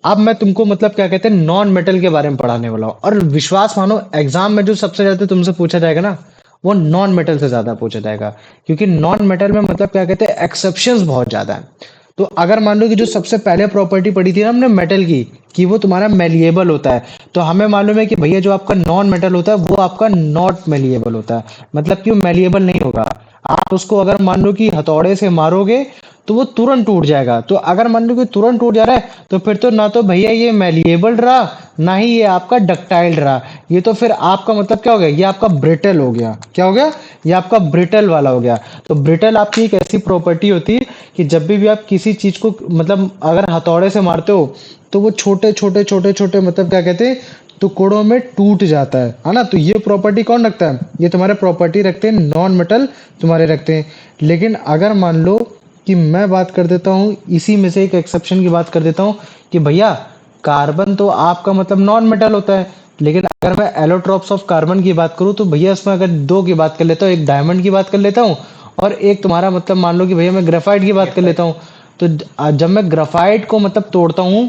अब मैं तुमको मतलब क्या कहते हैं नॉन मेटल के बारे में पढ़ाने वाला हूँ, और विश्वास मानो एग्जाम में जो सबसे ज्यादा तुमसे पूछा जाएगा ना, वो नॉन मेटल से ज्यादा पूछा जाएगा। क्योंकि नॉन मेटल में मतलब क्या कहते हैं एक्सेप्शंस बहुत ज्यादा है। तो अगर मान लो कि जो सबसे पहले प्रॉपर्टी पढ़ी थी ना हमने मेटल की, कि वो तुम्हारा मेलिएबल होता है, तो हमें मालूम है कि भैया जो आपका नॉन मेटल होता है वो आपका नॉट मेलिएबल होता है। मतलब कि वो मेलिएबल नहीं होगा। आप उसको अगर मान लो कि हथौड़े से मारोगे तो वो तुरंत टूट जाएगा। तो अगर मान लो कि तुरंत टूट जा रहा है तो फिर तो ना तो भैया ये मैलिएबल रहा, ना ही ये आपका डक्टाइल रहा। ये तो फिर आपका मतलब क्या हो गया, ये आपका ब्रिटल हो गया। क्या हो गया? ये आपका ब्रिटल वाला हो गया। तो ब्रिटल आपकी एक ऐसी प्रॉपर्टी होती है कि जब भी आप किसी चीज को मतलब अगर हथौड़े से मारते हो तो वो छोटे छोटे छोटे छोटे मतलब क्या कहते हैं टुकड़ों में टूट जाता है ना। तो ये प्रॉपर्टी कौन रखता है? ये तुम्हारे प्रॉपर्टी रखते हैं नॉन मेटल, तुम्हारे रखते हैं। लेकिन अगर मान लो कि मैं बात कर देता हूँ इसी में से एक एक्सेप्शन की बात कर देता हूँ कि भैया कार्बन तो आपका मतलब नॉन मेटल होता है, लेकिन अगर मैं एलोट्रॉप्स ऑफ कार्बन की बात करूँ तो भैया इसमें अगर दो की बात कर लेता हूँ, एक डायमंड की बात कर लेता हूँ और एक तुम्हारा मतलब मान लो कि भैया मैं ग्रेफाइट की बात कर लेता हूँ। तो जब मैं ग्रेफाइट को मतलब तोड़ता हूँ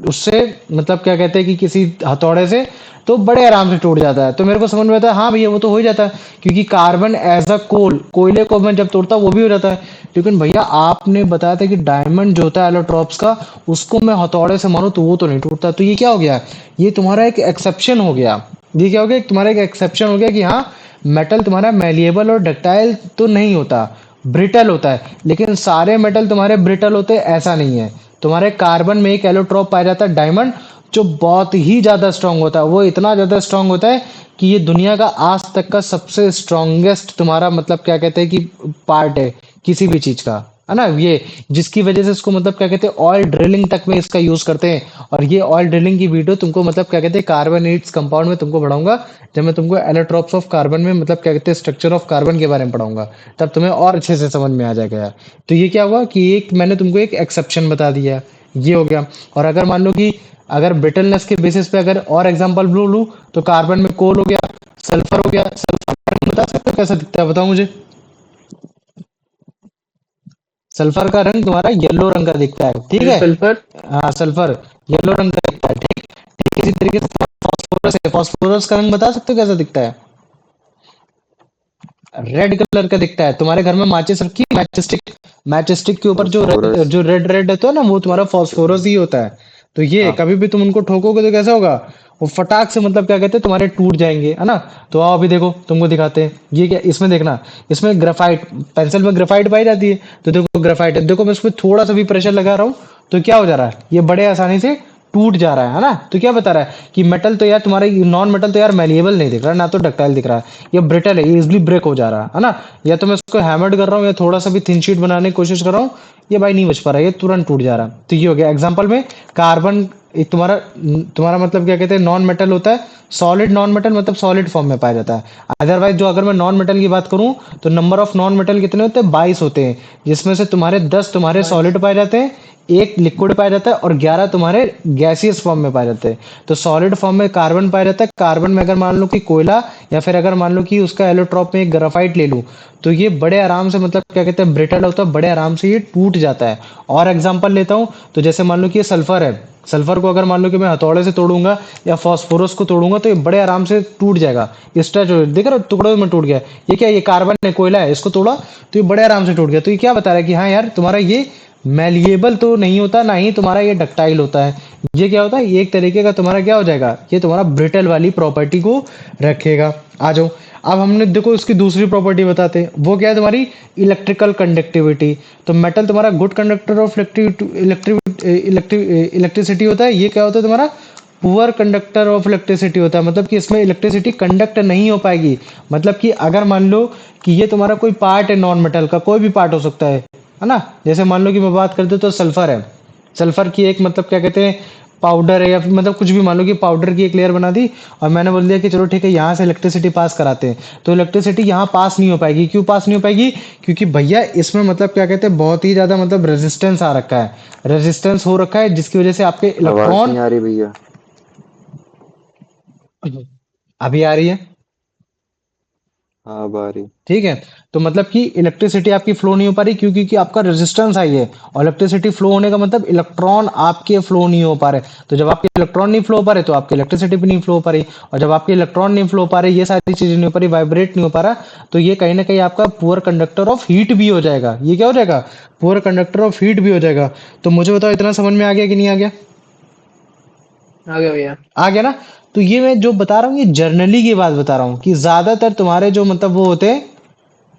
उससे मतलब क्या कहते हैं कि किसी हथौड़े से, तो बड़े आराम से टूट जाता है। तो मेरे को समझ में आता है हाँ भैया वो तो हो ही जाता है, क्योंकि कार्बन एज अ कोयले को मैं जब तोड़ता हूँ वो भी हो जाता है। लेकिन भैया आपने बताया था कि डायमंड जो होता है एलोट्रॉप्स का, उसको मैं हथौड़े से मारूं तो वो तो नहीं टूटता। तो ये क्या हो गया? ये तुम्हारा एक एक्सेप्शन हो गया। ये क्या हो गया? तुम्हारा एक एक्सेप्शन हो गया कि हाँ मेटल तुम्हारा मेलिएबल और डक्टाइल तो नहीं होता, ब्रिटल होता है। लेकिन सारे मेटल तुम्हारे ब्रिटल होते हैं ऐसा नहीं है। तुम्हारे कार्बन में एक एलोट्रॉप पाया जाता है डायमंड, जो बहुत ही ज्यादा स्ट्रांग होता है। वो इतना ज्यादा स्ट्रांग होता है कि ये दुनिया का आज तक का सबसे स्ट्रांगेस्ट तुम्हारा मतलब क्या कहते हैं कि पार्ट है किसी भी चीज का, है ना। ये जिसकी वजह से इसको मतलब क्या कहते हैं ऑयल ड्रिलिंग तक में इसका यूज करते हैं। और ये ऑयल ड्रिलिंग की वीडियो तुमको मतलब क्या कहते हैं कार्बोनेट्स कंपाउंड में तुमको पढ़ाऊंगा, जब मैं तुमको एलोट्रॉप्स ऑफ कार्बन में मतलब क्या कहते हैं स्ट्रक्चर ऑफ कार्बन के बारे में पढ़ाऊंगा, तब तुम्हें और अच्छे से समझ में आ जाएगा यार। तो ये क्या हुआ कि एक मैंने तुमको एक एक्सेप्शन बता दिया, ये हो गया। और अगर मान लो कि अगर ब्रिटलनेस के बेसिस पे अगर और एग्जांपल लूं तो कार्बन में कोल हो गया, सल्फर हो गया। सल्फर बता सकते हो कैसा दिखता है? बताओ मुझे। सल्फर का रंग तुम्हारा येलो रंग का दिखता है, ठीक है। सल्फर। हाँ सल्फर येलो रंग का दिखता है, ठीक। ठीक इसी तरीके से फास्फोरस है, फास्फोरस का रंग बता सकते हो कैसा दिखता है? रेड कलर का दिखता है। तुम्हारे घर में माचिस रखी है? मैचस्टिक, मैचस्टिक के ऊपर फास्फोरस। जो रेड रेड रहता है ना वो तुम्हारा फास्फोरस ही होता है। तो ये हाँ। कभी भी तुम उनको ठोकोगे तो कैसा होगा? वो फटाक से मतलब क्या कहते हैं तुम्हारे टूट जाएंगे, है ना। तो आओ अभी देखो तुमको दिखाते हैं। ये क्या इसमें देखना, इसमें ग्रेफाइट, पेंसिल में ग्रेफाइट पाई जाती है। तो देखो ग्रेफाइट है, देखो मैं इसमें थोड़ा सा भी प्रेशर लगा रहा हूँ तो क्या हो जा रहा है? ये बड़े आसानी से टूट जा रहा है ना। तो क्या बता रहा है कि मेटल तो यार तुम्हारे नॉन मेटल तो यार मेलिएबल नहीं दिख रहा, ना तो डक्टाइल दिख रहा है, ये ब्रिटल है, ये इजिली ब्रेक हो जा रहा है ना। या तो मैं इसको हैमर्ड कर रहा हूँ या थोड़ा सा भी थिन शीट बनाने की कोशिश कर रहा हूँ, ये भाई नहीं बच पा रहा है, ये तुरंत टूट जा रहा है। तो ये हो गया एग्जाम्पल में कार्बन। एक तुम्हारा तुम्हारा मतलब क्या कहते हैं नॉन मेटल होता है, सॉलिड नॉन मेटल मतलब सॉलिड फॉर्म में पाया जाता है। अदरवाइज जो अगर मैं नॉन मेटल की बात करूं तो नंबर ऑफ नॉन मेटल कितने होते हैं? 22 होते हैं, जिसमें से तुम्हारे 10 तुम्हारे बाईस। सॉलिड पाए जाते हैं, एक लिक्विड पाया जाता है और 11 तुम्हारे गैसियस फॉर्म में पाए जाते हैं। तो सॉलिड फॉर्म में कार्बन पाया जाता है। कार्बन में अगर मान लो कि कोयला, या फिर अगर मान लो कि उसका एलोट्रॉप में एक ग्राफाइट ले लूं, तो ये बड़े आराम से मतलब क्या कहते हैं ब्रिटल होता है, बड़े आराम से ये टूट जाता है। और एग्जांपल लेता हूं तो जैसे मान लो कि ये सल्फर है, सल्फर को अगर मान लो कि मैं हथौड़े से तोड़ूंगा या फास्फोरस को तोड़ूंगा तो ये बड़े आराम से टूट जाएगा। स्ट्रेच हो देख रहे हो टुकड़ों में टूट गया। ये क्या? ये कार्बन है, कोयला है, इसको तोड़ा तो ये बड़े आराम से टूट गया। तो ये क्या बता रहा है कि हाँ यार तुम्हारा ये मैलिएबल तो नहीं होता, ना ही तुम्हारा ये डक्टाइल होता है। ये क्या होता है? ये एक तरीके का तुम्हारा क्या हो जाएगा, ये तुम्हारा ब्रिटल वाली प्रॉपर्टी को रखेगा। आ जाओ, अब हमने देखो इसकी दूसरी प्रॉपर्टी बताते हैं, वो क्या है तुम्हारी इलेक्ट्रिकल कंडक्टिविटी। तो मेटल तुम्हारा गुड कंडक्टर ऑफ इलेक्ट्रिसिटी होता है। ये क्या होता है तुम्हारा? पुअर कंडक्टर ऑफ इलेक्ट्रिसिटी होता है। मतलब कि इसमें इलेक्ट्रिसिटी कंडक्ट नहीं हो पाएगी। मतलब कि अगर मान लो कि ये तुम्हारा कोई पार्ट है नॉन मेटल का, कोई भी पार्ट हो सकता है ना। जैसे मान लो कि मैं बात करते तो सल्फर है, सल्फर की एक मतलब क्या कहते हैं पाउडर है, या फिर मतलब कुछ भी मान लो कि पाउडर की एक लेयर बना दी और मैंने बोल दिया कि चलो ठीक है यहाँ से इलेक्ट्रिसिटी पास कराते हैं, तो इलेक्ट्रिसिटी यहाँ पास नहीं हो पाएगी। क्यों पास नहीं हो पाएगी? क्योंकि भैया इसमें मतलब क्या कहते हैं बहुत ही ज्यादा मतलब रेजिस्टेंस आ रखा है, रेजिस्टेंस हो रखा है, जिसकी वजह से आपके आवाज इलेक्ट्रॉन। नहीं आ रही भैया। अभी आ रही है? हाँ बारी। ठीक है। तो मतलब कि इलेक्ट्रिसिटी आपकी फ्लो नहीं हो पा रही, क्यों? क्योंकि आपका रेजिस्टेंस हाई है, और इलेक्ट्रिसिटी फ्लो होने का मतलब इलेक्ट्रॉन आपके फ्लो नहीं हो पा रहे। तो जब आपके इलेक्ट्रॉन नहीं फ्लो हो पा रहे, तो आपकी इलेक्ट्रिसिटी भी नहीं फ्लो हो पा रही, और जब आपके इलेक्ट्रॉन नहीं फ्लो हो पा रहे, ये सारी चीजें नहीं हो पा रही, वाइब्रेट नहीं हो पा रहा, तो ये कहीं ना कहीं आपका पुअर कंडक्टर ऑफ हीट भी हो जाएगा। ये क्या हो जाएगा? पुअर कंडक्टर ऑफ हीट भी हो जाएगा। तो मुझे बताओ, इतना समझ में आ गया कि नहीं आ गया? आ गया भैया। आ गया ना? तो ये मैं जो बता रहा हूँ, ये जर्नली की बात बता रहा हूँ कि ज्यादातर तुम्हारे जो मतलब वो होते हैं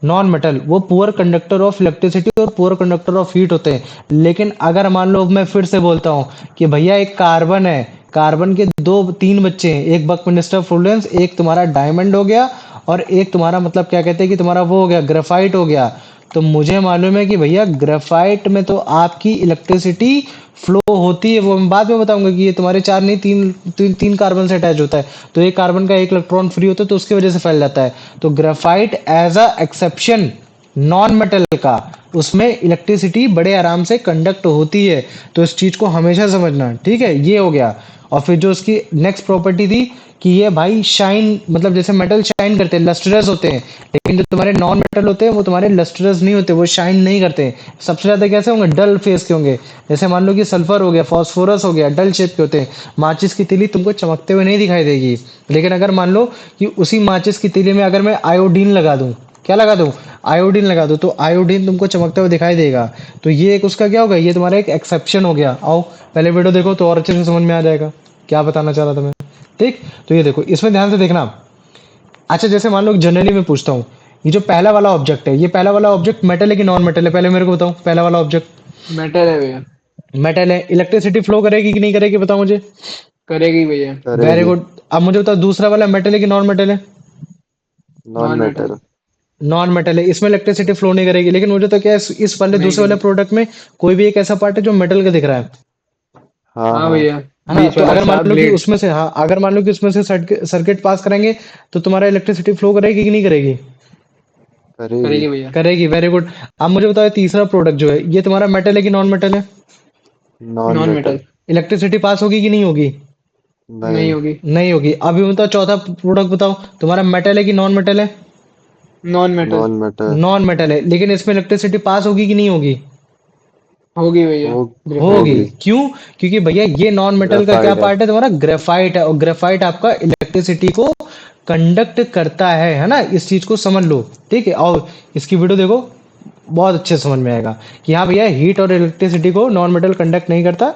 नॉन मेटल, वो पुअर कंडक्टर ऑफ इलेक्ट्रिसिटी और पुअर कंडक्टर ऑफ हीट होते हैं। लेकिन अगर मान लो, मैं फिर से बोलता हूँ कि भैया एक कार्बन है, कार्बन के दो तीन बच्चे हैं, एक बकमिस्टर फुलेंस, एक तुम्हारा डायमंड हो गया, और एक तुम्हारा मतलब क्या कहते हैं कि तुम्हारा वो हो गया ग्रेफाइट हो गया। तो मुझे मालूम है कि भैया ग्रेफाइट में तो आपकी इलेक्ट्रिसिटी फ्लो होती है, वो मैं बाद में बताऊंगा कि ये तुम्हारे चार नहीं, तीन कार्बन से अटैच होता है। तो एक कार्बन का एक इलेक्ट्रॉन फ्री होता है, तो उसकी वजह से फैल जाता है। तो graphite as a exception non metal का, उसमें इलेक्ट्रिसिटी बड़े आराम से कंडक्ट होती है। तो इस चीज को हमेशा समझना, ठीक है? ये हो गया। और फिर जो उसकी नेक्स्ट प्रॉपर्टी थी कि ये भाई शाइन, मतलब जैसे मेटल शाइन करते हैं, लस्ट्रस होते हैं, लेकिन जो तुम्हारे नॉन मेटल होते हैं वो तुम्हारे लस्ट्रस नहीं होते, वो शाइन नहीं करते। सबसे ज्यादा कैसे होंगे? डल फेस के होंगे। जैसे मान लो कि सल्फर हो गया, फास्फोरस हो गया, डल शेप के होते हैं। माचिस की तीली तुमको चमकते हुए नहीं दिखाई देगी। लेकिन अगर मान लो कि उसी माचिस की तीली में अगर मैं आयोडीन लगा दूं, क्या लगा दूं? आयोडीन लगा दूं, तो आयोडीन तुमको चमकते हुए दिखाई देगा। तो ये एक उसका क्या होगा? ये तुम्हारा एक एक्सेप्शन हो गया। आओ पहले वीडियो देखो तो और अच्छे से समझ में आ जाएगा क्या बताना चाह रहा था मैं। ठीक। तो ये देखो, इसमें ध्यान से देखना। अच्छा, जैसे मान लो जनरली मैं पूछता हूँ, ये जो पहला वाला ऑब्जेक्ट है, ये पहला वाला ऑब्जेक्ट मेटल है कि नॉन मेटल है? पहले मेरे को बताओ, पहला वाला ऑब्जेक्ट मेटल है भैया। मेटल है, इलेक्ट्रिसिटी फ्लो करेगी कि नहीं करेगी, बताओ मुझे। करेगी भैया। वेरी करेगी। गुड। अब मुझे बताओ, दूसरा वाला मेटल है कि नॉन मेटल है? Non non metal. Metal. Non metal है, इसमें इलेक्ट्रिसिटी फ्लो नहीं करेगी। लेकिन मुझे तो क्या है, इस वाले नहीं दूसरे वाले करेगी। प्रोडक्ट में कोई भी एक ऐसा पार्ट है जो मेटल का दिख रहा हाँ हाँ हाँ। भैया। है ना? बीच तो वाला अगर मान शार्प लो कि ब्लेड। उसमें से, हाँ, अगर मान लो कि उसमें से सर्किट पास करेंगे, तो तुम्हारा इलेक्ट्रिसिटी फ्लो करेगी कि नहीं करेगी? करेगी। करेगी भैया। करेगी। Very good. अब मुझे बताओ, ये तीसरा प्रोडक्ट जो है, ये तुम्हारा मेटल है कि नॉन मेटल है? Non non metal. Metal. Electricity pass होगी कि नहीं होगी? नहीं। नहीं होगी। नहीं होगी। अभी बताओ, चौथा प्रोडक्ट बताओ, तुम्हारा मेटल है कि नॉन मेटल है? Non metal. Non metal. Non metal है, लेकिन इसमें इलेक्ट्रिसिटी पास होगी कि नहीं होगी? होगी भैया। हो होगी। ग्रेफाइट। होगी। क्यों? क्योंकि भैया ये नॉन मेटल का क्या ग्रेफाइड है। पार्ट है? तुम्हारा ग्रेफाइट है, और ग्रेफाइट आपका इलेक्ट्रिसिटी को कंडक्ट करता है ना? इस चीज को समझ लो। ठीक है, और इसकी वीडियो देखो, बहुत अच्छे से समझ में आएगा कि हाँ भैया, हीट और इलेक्ट्रिसिटी को नॉन मेटल कंडक्ट नहीं करता,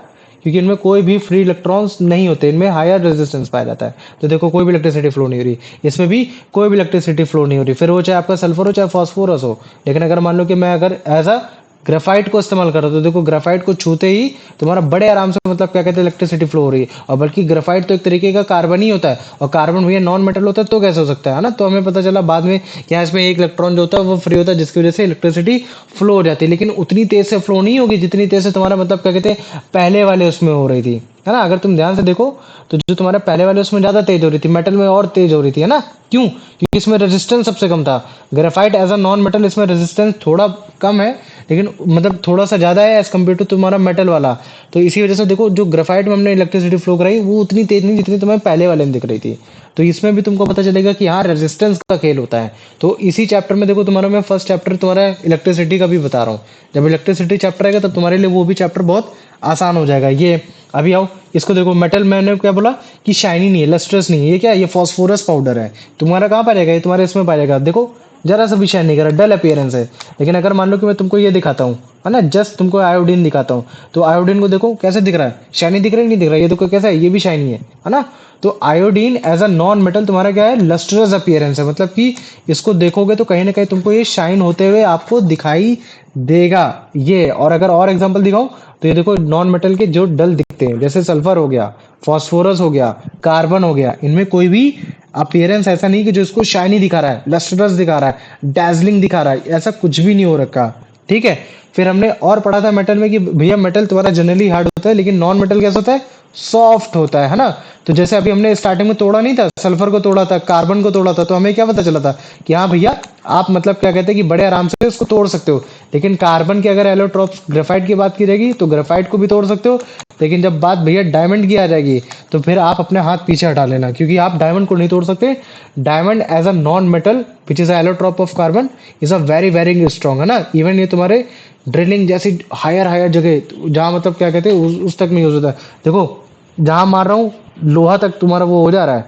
क्योंकि इनमें कोई भी फ्री इलेक्ट्रॉन्स नहीं होते, इनमें हायर रेजिस्टेंस पाया जाता है। तो देखो, कोई भी इलेक्ट्रिसिटी फ्लो नहीं हो रही, इसमें भी कोई भी इलेक्ट्रिसिटी फ्लो नहीं हो रही, फिर वो चाहे आपका सल्फर हो चाहे फास्फोरस हो। लेकिन अगर मान लो कि मैं अगर एज अ ग्रेफाइट को इस्तेमाल कर रहा हूं, तो देखो ग्रेफाइट को छूते ही तुम्हारा बड़े आराम से मतलब क्या कहते हैं, इलेक्ट्रिसिटी फ्लो हो रही है। और बल्कि ग्रेफाइट तो एक तरीके का कार्बन ही होता है, और कार्बन भैया नॉन मेटल होता है, तो कैसे हो सकता है ना? तो हमें पता चला बाद में कि यहाँ इसमें एक इलेक्ट्रॉन जो होता है वो फ्री होता है, जिसकी वजह से इलेक्ट्रिसिटी फ्लो हो जाती है। लेकिन उतनी तेज से फ्लो नहीं होगी जितनी तेज से तुम्हारा मतलब क्या कहते हैं पहले वाले उसमें हो रही थी, है ना? अगर तुम ध्यान से देखो, तो जो तुम्हारे पहले वाले उसमें ज्यादा तेज हो रही थी, मेटल में और तेज हो रही थी, है ना? क्यों? क्योंकि इसमें रेजिस्टेंस सबसे कम था। Graphite as a non metal, इसमें रेजिस्टेंस थोड़ा कम है, लेकिन मतलब थोड़ा सा ज्यादा है एज कम्पेयर टू तुम्हारा मेटल वाला। तो इसी वजह से देखो, जो ग्रेफाइट में हमने इलेक्ट्रिसिटी फ्लो कराई, वो उतनी तेज नहीं जितनी तुम्हें पहले वाले में दिख रही थी। तो इसमें भी तुमको पता चलेगा कि हाँ, रेजिस्टेंस का खेल होता है। तो इसी चैप्टर में देखो, तुम्हारा मैं फर्स्ट चैप्टर तुम्हारा इलेक्ट्रिसिटी का भी बता रहा हूँ। जब इलेक्ट्रिसिटी चैप्टर आएगा, तब तुम्हारे लिए वो भी चैप्टर बहुत आसान हो जाएगा। ये अभी आओ, इसको देखो, मेटल मैंने क्या बोला कि शाइनी नहीं है, लस्ट्रस नहीं है, ये क्या है? ये फॉस्फोरस पाउडर है। तुम्हारा कहाँ पाएगा? ये तुम्हारे इसमें पाएगा, देखो जरा सा भी शाइन नहीं कर रहा, डल अपीयरेंस है। लेकिन अगर मान लो कि मैं तुमको ये दिखाता हूँ, है ना, जस्ट तुमको आयोडीन दिखाता हूँ, तो आयोडीन को देखो कैसे दिख रहा है, शाइनी दिख रहा है नहीं दिख रहा है? ये देखो कैसा है, ये भी शाइनी है ना? तो iodine as a non metal तुम्हारा क्या है? लस्ट्रस अपीयरेंस है, मतलब कि इसको देखोगे तो कहीं ना कहीं तुमको ये शाइन होते हुए आपको दिखाई देगा। ये, और अगर और एग्जांपल दिखाऊं, तो ये देखो नॉन मेटल के जो डल दिखते हैं, जैसे सल्फर हो गया, फास्फोरस हो गया, कार्बन हो गया, इनमें कोई भी अपीयरेंस ऐसा नहीं कि जो इसको शाइनी दिखा रहा है, लस्ट्रस दिखा रहा है, डैजलिंग दिखा रहा है, ऐसा कुछ भी नहीं हो रखा। ठीक है। फिर हमने और पढ़ा था मेटल में कि भैया मेटल तुम्हारा जनरली हार्ड होता है लेकिन नॉन मेटल कैसा होता है, सॉफ्ट होता है ना। तो जैसे अभी हमने स्टार्टिंग में तोड़ा नहीं था, सल्फर को तोड़ा था, कार्बन को तोड़ा था, तो हमें क्या पता चला था कि हाँ भैया आप मतलब क्या कहते हैं कि बड़े आराम से उसको तोड़ सकते हो। लेकिन कार्बन की अगर एलोट्रॉप्स ग्रेफाइट की बात की जाएगी तो ग्रेफाइट को भी तोड़ सकते हो। लेकिन जब बात भैया डायमंड की आ जाएगी तो फिर आप अपने हाथ पीछे हटा लेना, क्योंकि आप डायमंड को नहीं तोड़ सकते। Diamond as a non metal which is allotrope of carbon is a very very strong, है ना। इवन ये तुम्हारे ड्रिलिंग जैसी हायर हायर जगह जहाँ मतलब क्या कहते हैं उस तक में यूज होता है। देखो जहां मार रहा हूँ लोहा तक तुम्हारा वो हो जा रहा है,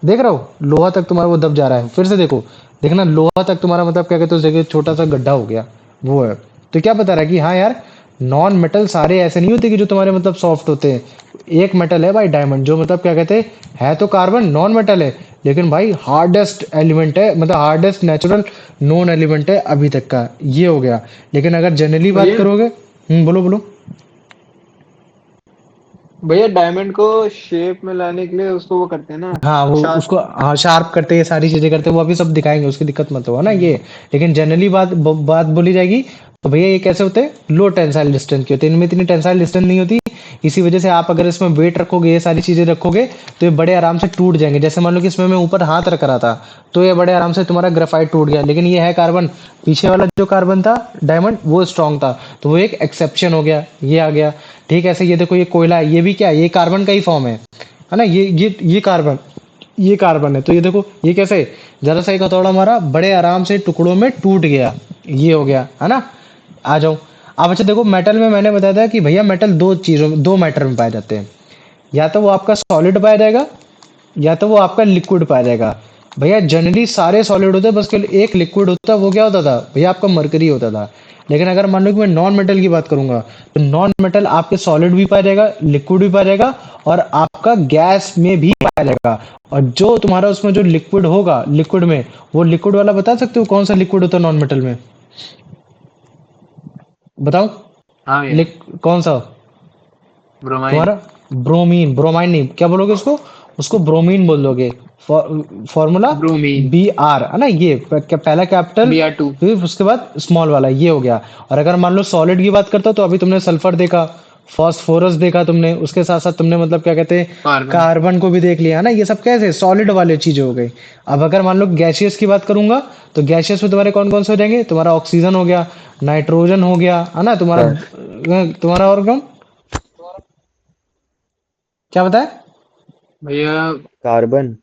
देख रहा हो लोहा तक तुम्हारा वो दब जा रहा है। फिर से देखो, देखना लोहा तक तुम्हारा मतलब क्या कहते हैं उस जगह छोटा सा गड्ढा हो गया, वो है। तो क्या बता रहा है कि हाँ यार नॉन मेटल सारे ऐसे नहीं होते कि जो तुम्हारे मतलब सॉफ्ट होते हैं। एक मेटल है भाई डायमंड, जो मतलब क्या कहते हैं है तो कार्बन नॉन मेटल है, लेकिन भाई हार्डेस्ट एलिमेंट है, मतलब हार्डेस्ट नेचुरल नॉन एलिमेंट है अभी तक का, ये हो गया। लेकिन अगर जनरली बात भैया करोगे, बोलो बोलो। भैया डायमंड को शेप में लाने के लिए उसको वो करते हैं ना, हाँ वो शार्प। उसको हाँ शार्प करते हैं, सारी चीजें करते हैं, वो अभी सब दिखाएंगे, उसकी दिक्कत मत हो, है ना ये। लेकिन जनरली बात बोली जाएगी तो भैया ये कैसे होते हैं, लो टेंसाइल डिस्टेंस के होते हैं, इनमें इतनी टेंसाइल डिस्टेंस नहीं होती। इसी वजह से आप अगर इसमें वेट रखोगे, ये सारी चीजें रखोगे, तो ये बड़े आराम से टूट जाएंगे। जैसे मान लो कि इसमें मैं ऊपर हाथ रख रहा था तो ये बड़े आराम से तुम्हारा ग्रेफाइट टूट गया, लेकिन ये है कार्बन, पीछे वाला जो कार्बन था डायमंड वो स्ट्रांग था, तो वो एक एक्सेप्शन हो गया, ये आ गया। ठीक है, ऐसे ये देखो ये कोयला है, ये भी क्या है, ये कार्बन का ही फॉर्म है ना। ये कार्बन है, तो ये देखो ये कैसे जरा सा एक हथौड़ा मारा बड़े आराम से टुकड़ों में टूट गया, ये हो गया, है ना। आ जाओ अब। अच्छा देखो मेटल में मैंने बताया था कि भैया मेटल दो मैटर में पाए जाते हैं, या तो वो आपका सॉलिड पाया जाएगा या तो वो आपका लिक्विड पाया जाएगा। भैया जनरली सारे सॉलिड होते हैं, बस केवल एक लिक्विड होता है, वो क्या होता था भैया आपका मरकरी होता था। लेकिन अगर मान लो कि मैं नॉन मेटल की बात करूंगा तो नॉन मेटल आपके सॉलिड भी पाया जाएगा, लिक्विड भी पाया जाएगा और आपका गैस में भी पाया जाएगा। और जो तुम्हारा उसमें जो लिक्विड होगा, लिक्विड में वो लिक्विड वाला बता सकते हो कौन सा लिक्विड होता है नॉन मेटल में, बताओ। हाँ भैया, कौन सा ब्रोमाइन। तुम्हारा, ब्रोमीन, ब्रोमाइन नहीं, क्या बोलोगे उसको, उसको ब्रोमीन बोल दोगे। Formula bromine. बी आर, है ना, ये पहला कैपिटल Br2। फिर उसके बाद स्मॉल वाला, ये हो गया। और अगर मान लो सॉलिड की बात करता हो तो अभी तुमने सल्फर देखा, फॉस्फोरस देखा तुमने, उसके साथ साथ तुमने मतलब क्या कहते हैं कार्बन। कार्बन को भी देख लिया, है ना। ये सब कैसे सॉलिड वाले चीजें हो गई। अब अगर मान लो गैसियस की बात करूंगा तो गैसियस में तुम्हारे कौन कौन से हो जाएंगे, तुम्हारा ऑक्सीजन हो गया, नाइट्रोजन हो गया, है ना, तुम्हारा हाँ, तुम्हारा और कौन, क्या बताया। भैया कार्बन।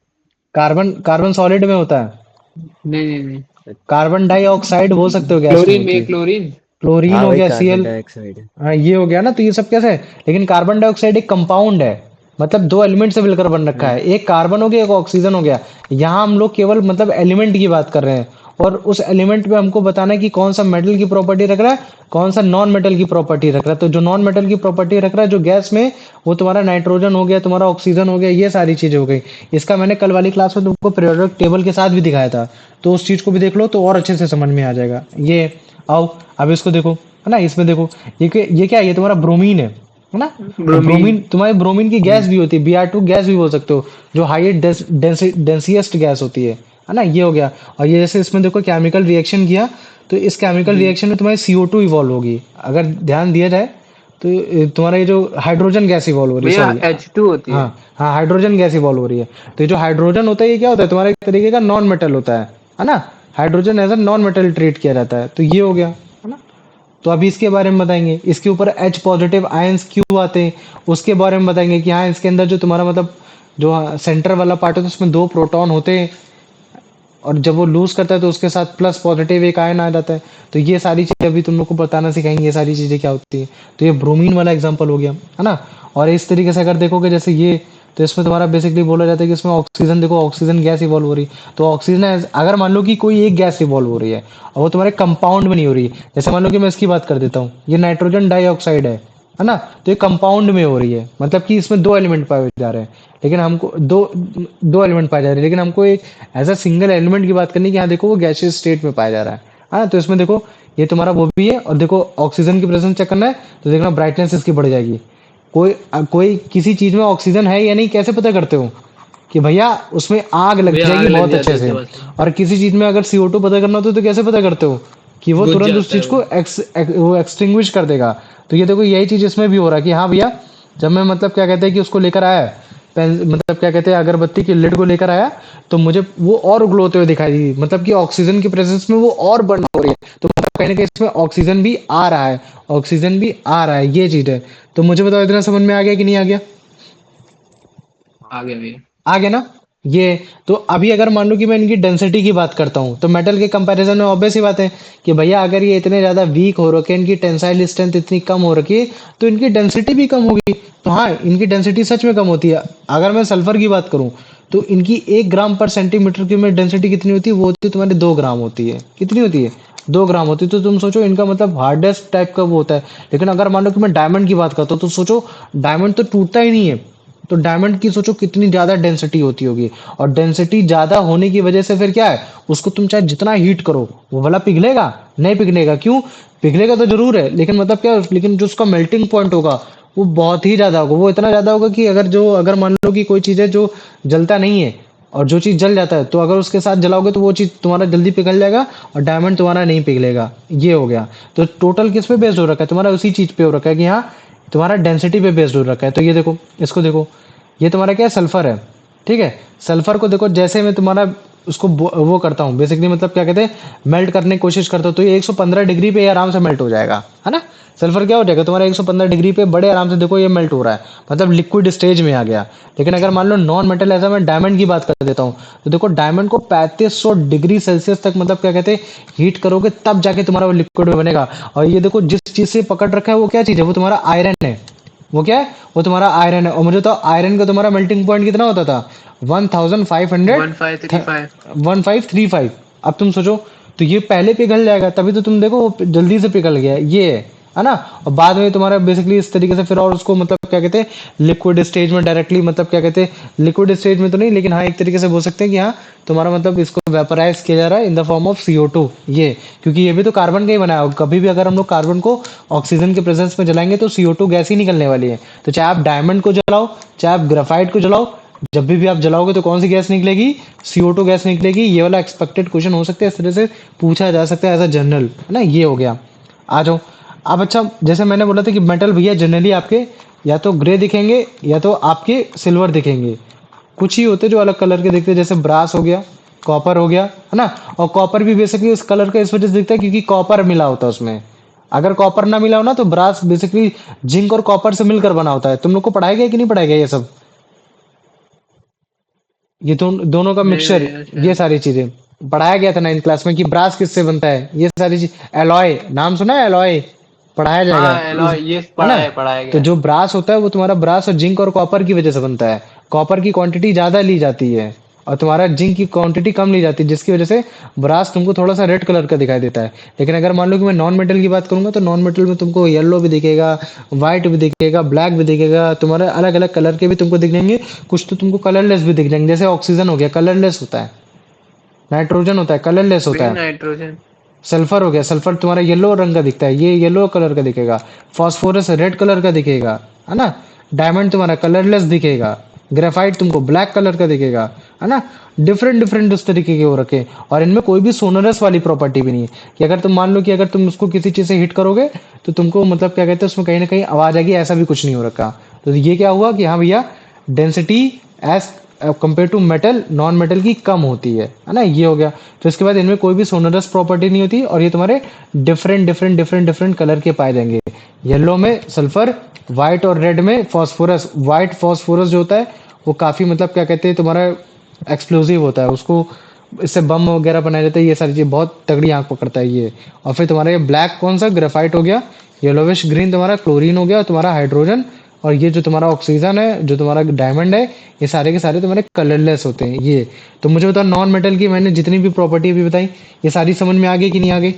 कार्बन, कार्बन सॉलिड में होता है। नहीं नहीं नहीं, कार्बन डाइऑक्साइड बोल सकते हो, गैस में क्लोरीन होती में, है। क्लोरीन। क्लोरीन हाँ हो वही गया, कार्बन सीएल। डाइऑक्साइड। हाँ ये हो गया ना, तो ये सब कैसे है। लेकिन कार्बन डाइऑक्साइड एक कंपाउंड है, मतलब दो एलिमेंट से मिलकर बन रखा हम्म। है, एक कार्बन हो गया एक ऑक्सीजन हो गया। यहाँ हम लोग केवल मतलब एलिमेंट की बात कर रहे हैं, और उस एलिमेंट पे हमको बताना है कि कौन सा मेटल की प्रॉपर्टी रख रहा है, कौन सा नॉन मेटल की प्रॉपर्टी रख रहा है। तो जो नॉन मेटल की प्रॉपर्टी रख रहा है जो गैस में, वो तुम्हारा नाइट्रोजन हो गया, तुम्हारा ऑक्सीजन हो गया, ये सारी चीजें हो गई। इसका मैंने कल वाली क्लास में तुमको पीरियोडिक टेबल के साथ भी दिखाया था, तो उस चीज को भी देख लो तो और अच्छे से समझ में आ जाएगा। ये आओ अब इसको देखो, है ना, इसमें देखो ये क्या है, ये तुम्हारा ब्रोमीन है ना। और ब्रोमीन। ब्रोमीन, तुम्हारी ब्रोमीन की गैस भी होती है, Br2 गैस भी बोल सकते हो, जो हाईएस्ट डेंसिएस्ट गैस होती है ना, ये हो गया। और ये जैसे इसमें देखो केमिकल रिएक्शन किया, तो इस केमिकल जी रिएक्शन में तुम्हारी CO2 इवॉल्व होगी, अगर ध्यान दिया जाए तो तुम्हारा ये जो हाइड्रोजन गैस इवॉल्व हो रही है, भैया, सॉरी। H2 होती हाँ है। हाँ हाइड्रोजन गैस इवॉल्व हो रही है। तो ये जो हाइड्रोजन होता है ये क्या होता है, तुम्हारा एक तरीके का नॉन मेटल होता है ना। Hydrogen as a non metal treat किया जाता है, तो ये हो गया, है ना। तो अभी इसके बारे में बताएंगे, इसके ऊपर H पॉजिटिव आयंस क्यों आते हैं, उसके बारे में बताएंगे कि हाँ इसके अंदर जो तुम्हारा मतलब जो सेंटर वाला पार्ट होता है उसमें दो प्रोटॉन होते हैं, और जब वो लूज करता है तो उसके साथ प्लस पॉजिटिव एक आयन आ जाता है। तो ये सारी चीजें अभी तुम लोग को बताना सिखाएंगे, ये सारी चीजें क्या होती है। तो ये ब्रोमीन वाला एग्जांपल हो गया, है ना। और इस तरीके से अगर देखोगे जैसे ये, तो इसमें तुम्हारा बेसिकली बोला जाता है कि इसमें ऑक्सीजन, देखो ऑक्सीजन गैस इवॉल्व हो रही है, तो ऑक्सीजन अगर मान लो कि कोई एक गैस इवॉल्व हो रही है और वो तुम्हारे कंपाउंड में नहीं हो रही है, जैसे मान लो कि मैं इसकी बात कर देता हूँ, ये नाइट्रोजन डाइऑक्साइड है ना, तो ये कंपाउंड में हो रही है, मतलब कि इसमें दो एलिमेंट पाए जा रहे हैं, लेकिन हमको दो एलिमेंट पाए जा रहे हैं, लेकिन हमको एक एज अ सिंगल एलिमेंट की बात करनी है कि हाँ देखो वो गैसियस स्टेट में पाया जा रहा है। हाँ तो इसमें देखो ये तुम्हारा वो भी है, और देखो ऑक्सीजन की प्रेजेंस चेक करना है तो देखना ब्राइटनेस इसकी बढ़ जाएगी। कोई किसी चीज में ऑक्सीजन है या नहीं कैसे पता करते हो, कि भैया उसमें आग लग भैया, आग जाएगी लग बहुत जाती अच्छे है से। उसके बाद से। और किसी चीज में अगर CO2 पता करना हो तो कैसे पता करते हो, कि वो बुझ तुरंत उस जाता है चीज को वो। वो एक्सटिंग्विश कर देगा। तो ये देखो यही चीज इसमें भी हो रहा है कि हाँ भैया, जब मैं मतलब क्या कहते हैं कि उसको लेकर आया, मतलब क्या कहते हैं अगरबत्ती की लिड को लेकर आया, तो मुझे वो और ग्लो होते हुए दिखाई दी, मतलब कि ऑक्सीजन की प्रेजेंस में वो और बर्न हो रही है। तो मतलब कहीं ना कहीं इसमें ऑक्सीजन भी आ रहा है, ऑक्सीजन भी आ रहा है, ये चीज है। तो मुझे बताओ इतना समझ में आ गया कि नहीं आ गया? आ गया भैया। आ गया ना? ये तो अभी अगर मान लो कि मैं इनकी डेंसिटी की बात करता हूँ, तो मेटल के कंपैरिजन में ऑब्वियस ही बात है कि भैया अगर ये इतने ज्यादा वीक हो रखे हैं, इनकी टेंसाइल स्ट्रेंथ इतनी कम हो रखी है, तो इनकी डेंसिटी भी कम होगी। तो हाँ, इनकी डेंसिटी सच में कम होती है। अगर मैं सल्फर की बात करूँ, तो इनकी 1 ग्राम पर सेंटीमीटर की में डेंसिटी कितनी होती है? वो होती है तुम्हारी 2 ग्राम होती है। कितनी होती है? 2 ग्राम होती है। तो तुम सोचो इनका मतलब हार्डेस्ट टाइप का वो होता है। लेकिन अगर मान लो कि मैं डायमंड की बात करता हूँ, तो सोचो डायमंड तो टूटता ही नहीं है। तो डायमंड की सोचो कितनी ज्यादा डेंसिटी होती होगी। और डेंसिटी ज्यादा होने की वजह से फिर क्या है, उसको तुम चाहे जितना हीट करो, वो वाला पिघलेगा नहीं? पिघलेगा क्यों? पिघलेगा तो जरूर है, लेकिन मतलब क्या, लेकिन जो उसका मेल्टिंग पॉइंट होगा वो बहुत ही ज्यादा होगा। वो इतना ज्यादा होगा कि अगर मान लो कि कोई चीज है जो जलता नहीं है, और जो चीज जल जाता है, तो अगर उसके साथ जलाओगे तो वो चीज तुम्हारा जल्दी पिघल जाएगा, और डायमंड तुम्हारा नहीं पिघलेगा। ये हो गया। तो टोटल किस पे बेस्ड हो रखा है तुम्हारा? उसी चीज पे हो रखा है कि हाँ, तुम्हारा डेंसिटी पे बेस्ड हो रखा है। तो ये देखो, इसको देखो, ये तुम्हारा क्या है? सल्फर है। ठीक है। सल्फर को देखो, जैसे मैं तुम्हारा उसको वो करता हूँ बेसिकली, मतलब क्या कहते हैं, मेल्ट करने की कोशिश करता हूँ, तो ये 115 डिग्री पे ये आराम से मेल्ट हो जाएगा, है ना? सल्फर क्या हो जाएगा तुम्हारा 115 डिग्री पे बड़े आराम से, देखो ये मेल्ट हो रहा है, मतलब लिक्विड स्टेज में आ गया। लेकिन अगर मान लो नॉन मेटल, ऐसा मैं डायमंड की बात कर देता हूँ, तो देखो डायमंड को 3500 डिग्री सेल्सियस तक, मतलब क्या कहते हैं, हीट करोगे तब जाके तुम्हारा वो लिक्विड में बनेगा। और ये देखो जिस चीज से पकड़ रखा है वो क्या चीज है? वो तुम्हारा आयरन है। वो क्या है? वो तुम्हारा आयरन है। और मुझे तो आयरन का तुम्हारा मेल्टिंग पॉइंट कितना होता था? 1500, 1535। 1535। अब तुम सोचो, तो ये पहले पिघल जाएगा, तभी तो तुम देखो वो जल्दी से पिघल गया, ये है ना? और बाद में तुम्हारा बेसिकली इस तरीके से फिर, और उसको मतलब क्या कहते हैं, लिक्विड स्टेज में डायरेक्टली, मतलब क्या कहते हैं, लिक्विड स्टेज में तो नहीं, लेकिन हाँ एक तरीके से बोल सकते हैं कि हाँ, तुम्हारा मतलब इसको वेपराइज किया जा रहा है in the form of CO2। ये क्योंकि ये भी तो कार्बन का ही बना है, और कभी भी अगर हम लोग कार्बन को ऑक्सीजन के प्रेजेंस में जलाएंगे तो CO2 गैस ही निकलने वाली है। तो चाहे आप डायमंड को जलाओ, चाहे आप ग्राफाइट को जलाओ, जब भी आप जलाओगे तो कौन सी गैस निकलेगी? CO2 गैस निकलेगी। ये वाला एक्सपेक्टेड क्वेश्चन हो सकता है, इस तरह से पूछा जा सकता है एज अ जनरल, है ना? ये हो गया। आ जाओ। अब अच्छा, जैसे मैंने बोला था कि मेटल भैया जनरली आपके या तो ग्रे दिखेंगे, या तो आपके सिल्वर दिखेंगे। कुछ ही होते जो अलग कलर के दिखते हैं, जैसे ब्रास हो गया, कॉपर हो गया, है ना? और कॉपर भी बेसिकली इस कलर का इस वजह से दिखता है क्योंकि कॉपर मिला होता है उसमें। अगर कॉपर ना मिला हो ना, तो ब्रास बेसिकली जिंक और कॉपर से मिलकर बना होता है। तुम लोग को पढ़ाया गया कि नहीं पढ़ाया गया ये सब? ये दोनों का नहीं मिक्सचर, भैया ये शायद। सारी चीजें पढ़ाया गया था 9th क्लास में कि ब्रास किससे बनता है, ये सारी चीज। एलॉय नाम सुना है? एलॉय पढ़ाया जाएगा हाँ एलॉय ये है ना? पढ़ाया तो गया है। जो ब्रास होता है वो तुम्हारा ब्रास और जिंक और कॉपर की वजह से बनता है। कॉपर की क्वांटिटी ज्यादा ली जाती है, और तुम्हारा जिंक की क्वांटिटी कम ली जाती है, जिसकी वजह से ब्रास तुमको थोड़ा सा रेड कलर का दिखाई देता है। लेकिन अगर मान लो कि मैं नॉन मेटल की बात करूंगा, तो नॉन मेटल में तुमको येलो भी दिखेगा, व्हाइट भी दिखेगा, ब्लैक भी दिखेगा, तुम्हारे अलग अलग कलर के भी तुमको दिख जाएंगे। कुछ तो तुमको कलरलेस भी दिख जाएंगे, जैसे ऑक्सीजन हो गया कलरलेस होता है, नाइट्रोजन होता है कलरलेस होता भैया है, नाइट्रोजन। सल्फर हो गया, सल्फर तुम्हारा येलो रंग का दिखता है, ये येलो कलर का दिखेगा, फास्फोरस रेड कलर का दिखेगा, है ना? डायमंड तुम्हारा कलरलेस दिखेगा, ग्रेफाइट तुमको ब्लैक कलर का दिखेगा, है ना? डिफरेंट डिफरेंट उस तरीके के हो रखे। और इनमें कोई भी सोनरस वाली प्रॉपर्टी भी नहीं है कि अगर तुम मान लो कि अगर तुम उसको किसी चीज से हिट करोगे, तो तुमको मतलब क्या कहते हैं, उसमें कहीं ना कहीं आवाज आएगी, ऐसा भी कुछ नहीं हो रखा। तो ये क्या हुआ कि हाँ भैया, density as compare to metal, non metal की कम होती है ना? ये हो गया। तो इसके बाद इनमें कोई भी सोनरस प्रॉपर्टी नहीं होती, और ये तुम्हारे different different different different colour के पाए जाएंगे। येलो में सल्फर, व्हाइट और रेड में फास्फोरस। व्हाइट फास्फोरस जो होता है वो काफी मतलब क्या कहते हैं तुम्हारा एक्सप्लोसिव होता है, उसको इससे बम वगैरह बनाया जाता है, ये सारी चीज बहुत तगड़ी आंख पकड़ता है ये। और फिर तुम्हारा ये ब्लैक कौन सा? ग्रेफाइट हो गया। येलोविश ग्रीन तुम्हारा क्लोरीन हो गया, और तुम्हारा हाइड्रोजन। और ये जो तुम्हारा ऑक्सीजन है, जो तुम्हारा डायमंड है, ये सारे के सारे तुम्हारे कलरलेस होते हैं ये। तो मुझे बताओ, नॉन मेटल की मैंने जितनी भी प्रॉपर्टी अभी बताई, ये सारी समझ में आ गई कि नहीं आ गई?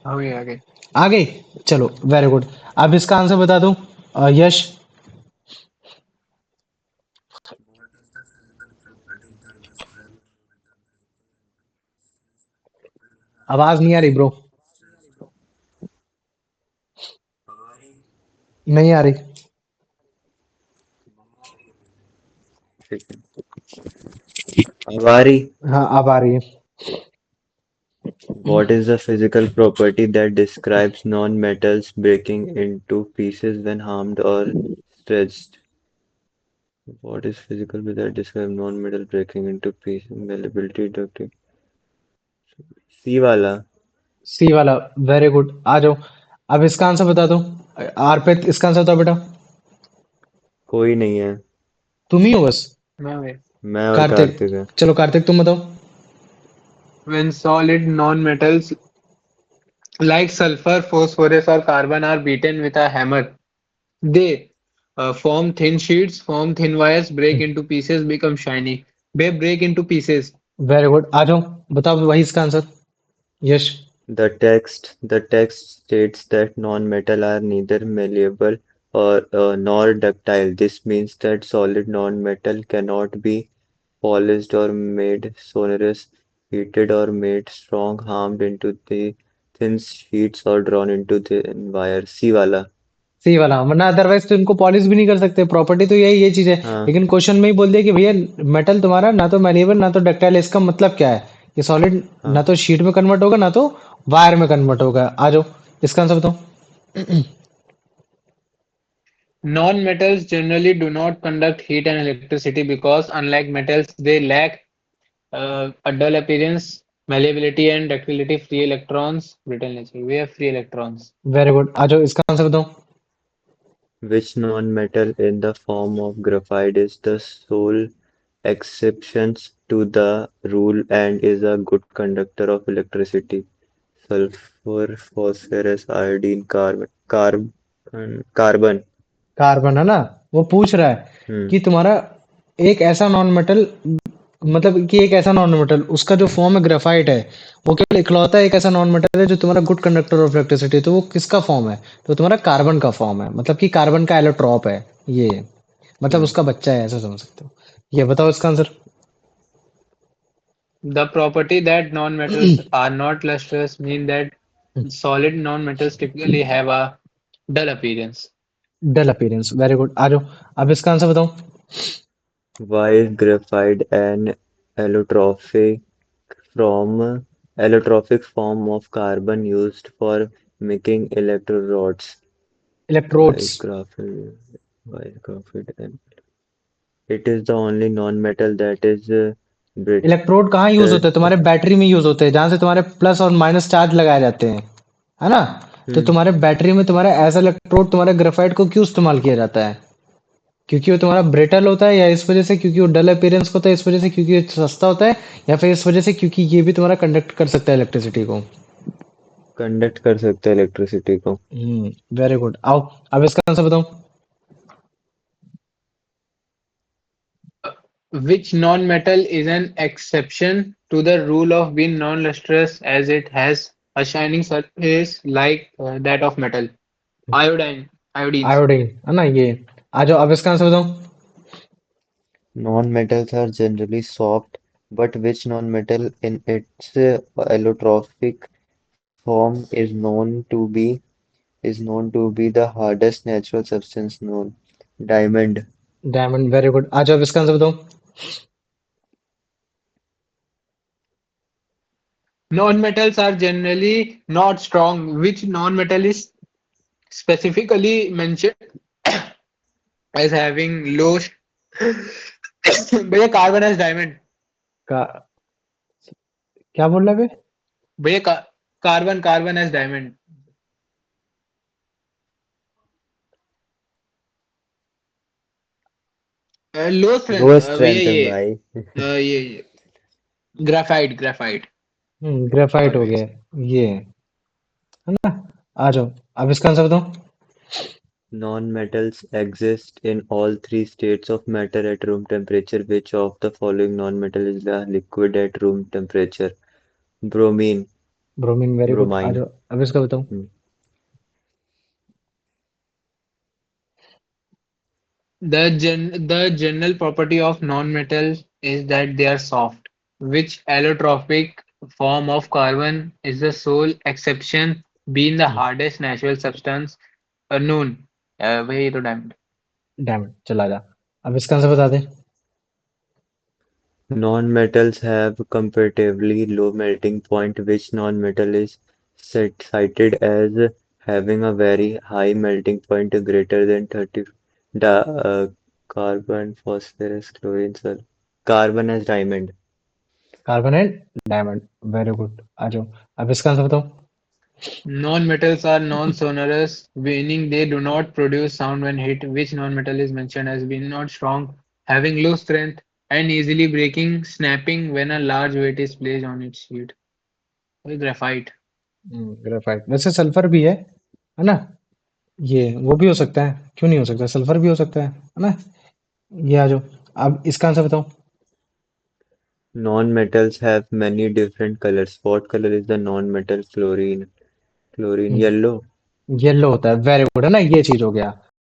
आगे। आ गई। चलो वेरी गुड। अब इसका आंसर बता दूं, यश? आवाज नहीं आ रही ब्रो, नहीं आ रही। ठीक है। अब आ रही। हाँ अब आ रही है। What is the physical property that describes non-metals breaking into pieces when harmed or stretched? What is physical that describes non-metal breaking into pieces? Malleability, ductility. सी वाला सी वाला। वेरी गुड, आ जाओ। अब इसका आंसर बता दो। आरपित, इसका आंसर बताओ बेटा। कोई नहीं है। तुम ही हो बस। मैं वही। मैं और कार्तिक। कार्तिक है। चलो कार्तिक तुम बताओ। When solid non-metals like sulfur, phosphorus, or carbon are beaten with a hammer, they form thin sheets, form thin wires, break into pieces, become shiny. They break into pieces. Very good, आ जाओ। बताओ वही इसका answer. Yash. The text states that non-metal are neither malleable or nor ductile. This means that solid non-metal cannot be polished or made sonorous, heated or made strong, harmed into the thin sheets or drawn into thin wires. सी वाला। सी वाला, वरना otherwise तो इनको polish भी नहीं कर सकते। Property तो यही ये चीज है। हाँ लेकिन क्वेश्चन में ही बोल दिया कि भैया मेटल तुम्हारा ना तो मैलेबल ना तो डक्टाइल। इसका मतलब क्या है? ये सॉलिड ना हाँ। तो शीट में कन्वर्ट होगा ना तो वायर में कन्वर्ट होगा। आ जाओ, इसका आंसर बताओ। Non-metals generally do not conduct heat and electricity because, unlike metals, they lack a dull appearance, malleability, and ductility. Free electrons, brittle nature. We have free electrons. Very good, आ जाओ, इसका answer बताओ। Which non-metal in the form of graphite is the sole exception to the rule and is a good conductor of electricity? Sulfur, phosphorus, iodine, carbon. Carbon है ना। वो पूछ रहा है Hmm. कि तुम्हारा एक ऐसा नॉन मेटल, मतलब कि एक ऐसा नॉन मेटल उसका जो फॉर्म है ग्रेफाइट है। वो केवल इकलौता एक ऐसा नॉन मेटल है जो तुम्हारा गुड कंडक्टर ऑफ इलेक्ट्रिसिटी। तो वो किसका फॉर्म है? तो तुम्हारा कार्बन का फॉर्म है, मतलब कि कार्बन का एलोट्रॉप है ये। मतलब Hmm. उसका बच्चा है, ऐसा समझ सकते हो। ये बताओ इसका answer. The property that non-metals are not lustrous mean that solid non-metals typically have a dull appearance. Dull appearance, very good, आ जाओ। अब इसका आंसर बताओ। Why is graphite an allotropic from allotropic form of carbon used for making electrodes? Why electrodes. is graphite? Why is graphite an It is the only non-metal that is electrode कहाँ use brittle. होते हैं? तुम्हारे battery में use होते हैं, जहां से तुम्हारे प्लस और माइनस चार्ज लगाए जाते हैं, है ना। तो Hmm. तुम्हारे बैटरी में तुम्हारा एज इलेक्ट्रोड तुम्हारे ग्रेफाइट को क्यों इस्तेमाल किया जाता है? क्योंकि वो तुम्हारा ब्रिटल होता है, या इस वजह से क्योंकि वो डल अपीयरेंस होता है इस वजह से क्योंकि ये सस्ता होता है, या फिर इस वजह से क्योंकि ये भी तुम्हारा कंडक्ट कर सकता है इलेक्ट्रिसिटी को? कंडक्ट कर सकते हैं इलेक्ट्रिसिटी को। वेरी गुड, आओ। अब इसका आंसर बताओ। Which non-metal is an exception to the rule of being non-lustrous as it has a shining surface like that of metal? Iodine, iodines. Iodine, है ना ये। आ जाओ, अब इसका आंसर बताओ। Non-metals are generally soft, but which non-metal in its allotropic form is known to be the hardest natural substance known? Diamond. Diamond, very good, आ जाओ, अब इसका आंसर बताओ। Non-metals are generally not strong. Which non-metal is specifically mentioned as having low? भैया carbon as diamond. का क्या बोल रहा है बे? भैया कार्बन कार्बन एज डायमंड। लो स्ट्रेंथ लो भैया स्ट्रेंथ है भाई। ये ग्राफाइट ग्राफाइट। ग्रेफाइट हो ऑलवेज। गया ये, है ना। आ जाओ, अब इसका आंसर बताओ। Non-metals exist in all three states of matter at room temperature. Which of the following non-metal is the liquid at room temperature? Bromine. Bromine, very good, आ Bromine. जाओ, अब इसका बताओ। Hmm. The general property of non-metals is that they are soft, which allotropic form of carbon is the sole exception, being the hardest natural substance known. भैया ये तो diamond. Dam, चला जा। अब इसका आंसर बता दे। Non-metals have comparatively low melting point, which non-metal is cited as having a very high melting point greater than 30 carbon, phosphorus, chlorine, sulfur. Carbon as diamond. Carbon and diamond, very good. आ जाओ, अब इसका answer बताओ। Non-metals are non-sonorous, meaning they do not produce sound when hit. Which non-metal is mentioned as being not strong, having low strength, and easily breaking, snapping when a large weight is placed on its sheet? Graphite. Graphite, वैसे sulphur भी है ना? ये वो भी हो सकता है, क्यों नहीं हो सकता? सल्फर भी हो सकता है ना? ये आ जाओ, अब इसका आंसर बताओ। Non-metals have many different colors. What color is the non-metal? Chlorine. Chlorine yellow. Yellow होता है, वेरी गुड, है ना? ये चीज हो गया।